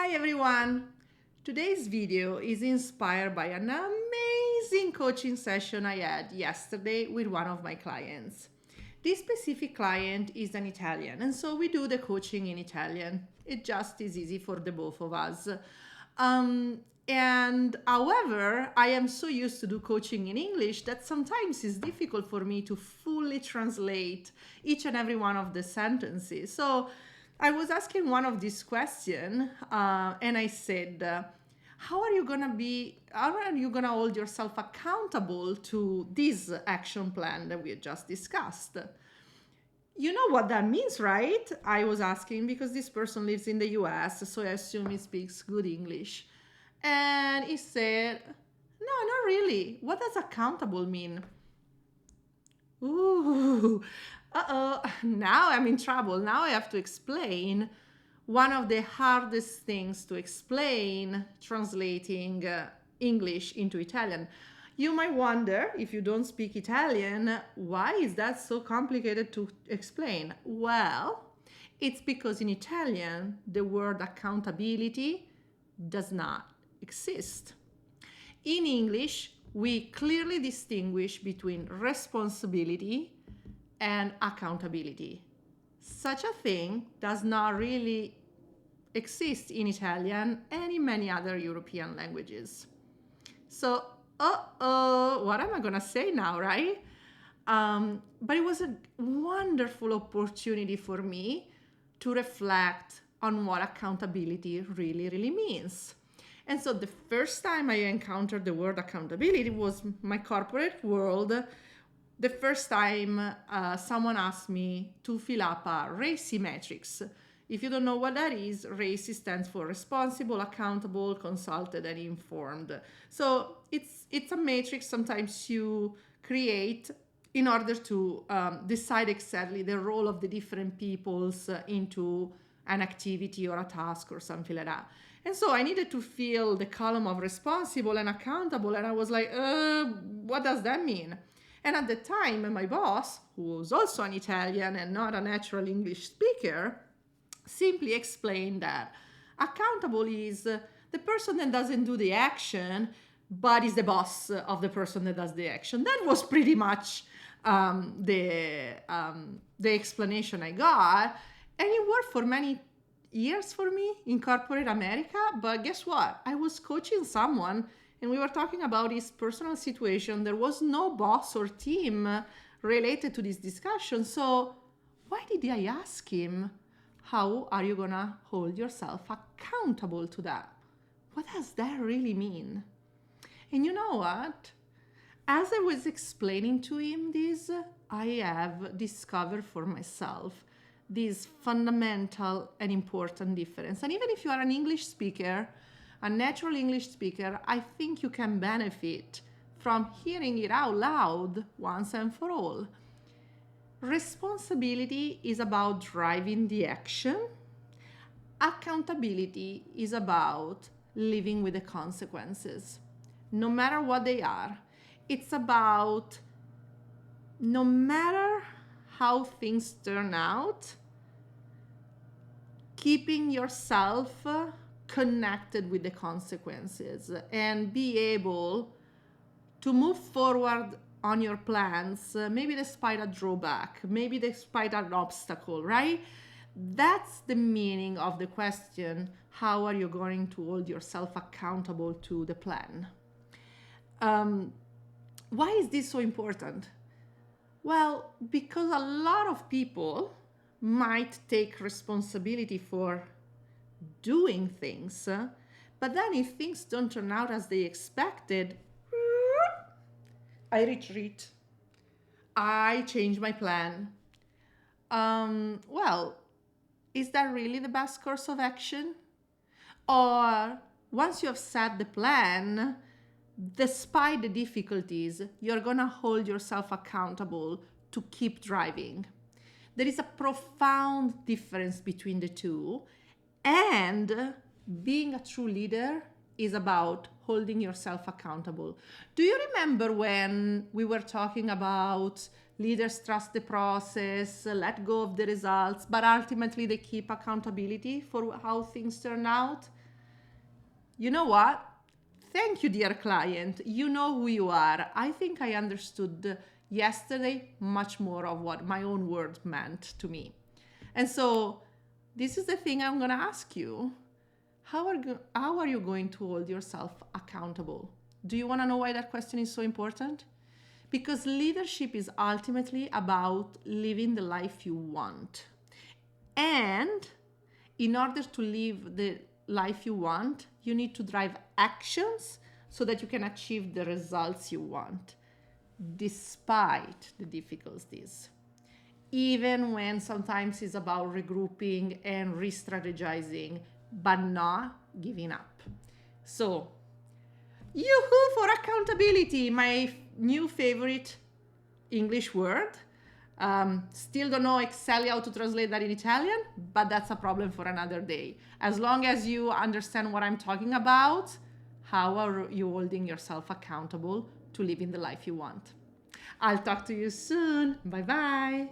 Hi everyone! Today's video is inspired by an amazing coaching session I had yesterday with one of my clients. This specific client is an Italian, and so we do the coaching in Italian. It just is easy for the both of us. And however, I am so used to do coaching in English that sometimes it's difficult for me to fully translate each and every one of the sentences. So I was asking one of these questions, and I said, how are you gonna hold yourself accountable to this action plan that we just discussed? You know what that means, right? I was asking because this person lives in the US, so I assume he speaks good English. And he said, no, not really. What does accountable mean? Ooh, now I'm in trouble. Now I have to explain one of the hardest things to explain translating English into Italian. You might wonder, if you don't speak Italian, why is that so complicated to explain? Well, it's because in Italian, the word accountability does not exist. In English, we clearly distinguish between responsibility and accountability. Such a thing does not really exist in Italian and in many other European languages. So, what am I gonna say now, right? But it was a wonderful opportunity for me to reflect on what accountability really means. And so the first time I encountered the word accountability was my corporate world. The first time someone asked me to fill up a RACI matrix. If you don't know what that is, RACI stands for responsible, accountable, consulted, and informed. So it's a matrix sometimes you create in order to decide exactly the role of the different peoples into an activity or a task or something like that. And so I needed to fill the column of responsible and accountable, and I was like, what does that mean? And at the time, my boss, who was also an Italian and not a natural English speaker, simply explained that accountable is the person that doesn't do the action, but is the boss of the person that does the action. That was pretty much the explanation I got, and it worked for many years for me in corporate America. But guess what? I was coaching someone and we were talking about his personal situation. There was no boss or team related to this discussion. So why did I ask him, how are you gonna hold yourself accountable to that? What does that really mean? And you know what? As I was explaining to him this, I have discovered for myself this fundamental and important difference. And even if you are an English speaker, a natural English speaker, I think you can benefit from hearing it out loud once and for all. Responsibility is about driving the action. Accountability is about living with the consequences, no matter what they are. It's about no matter how things turn out, keeping yourself connected with the consequences and be able to move forward on your plans, maybe despite a drawback, maybe despite an obstacle, right? That's the meaning of the question, how are you going to hold yourself accountable to the plan? Why is this so important? Well, because a lot of people might take responsibility for doing things, but then if things don't turn out as they expected, I retreat. I change my plan. Well, is that really the best course of action? Or once you have set the plan, despite the difficulties, you're gonna hold yourself accountable to keep driving. There is a profound difference between the two, and being a true leader is about holding yourself accountable. Do you remember when we were talking about leaders trust the process, let go of the results, but ultimately they keep accountability for how things turn out? You know what? Thank you, dear client. You know who you are. I think I understood yesterday much more of what my own words meant to me. And so, this is the thing I'm going to ask you. How are you going to hold yourself accountable? Do you want to know why that question is so important? Because leadership is ultimately about living the life you want. And in order to live the life you want, you need to drive actions so that you can achieve the results you want, despite the difficulties. Even when sometimes it's about regrouping and re-strategizing, but not giving up. So, yoo-hoo for accountability, my new favorite English word. Still don't know exactly how to translate that in Italian, but that's a problem for another day. As long as you understand what I'm talking about, how are you holding yourself accountable to living the life you want? I'll talk to you soon. Bye bye.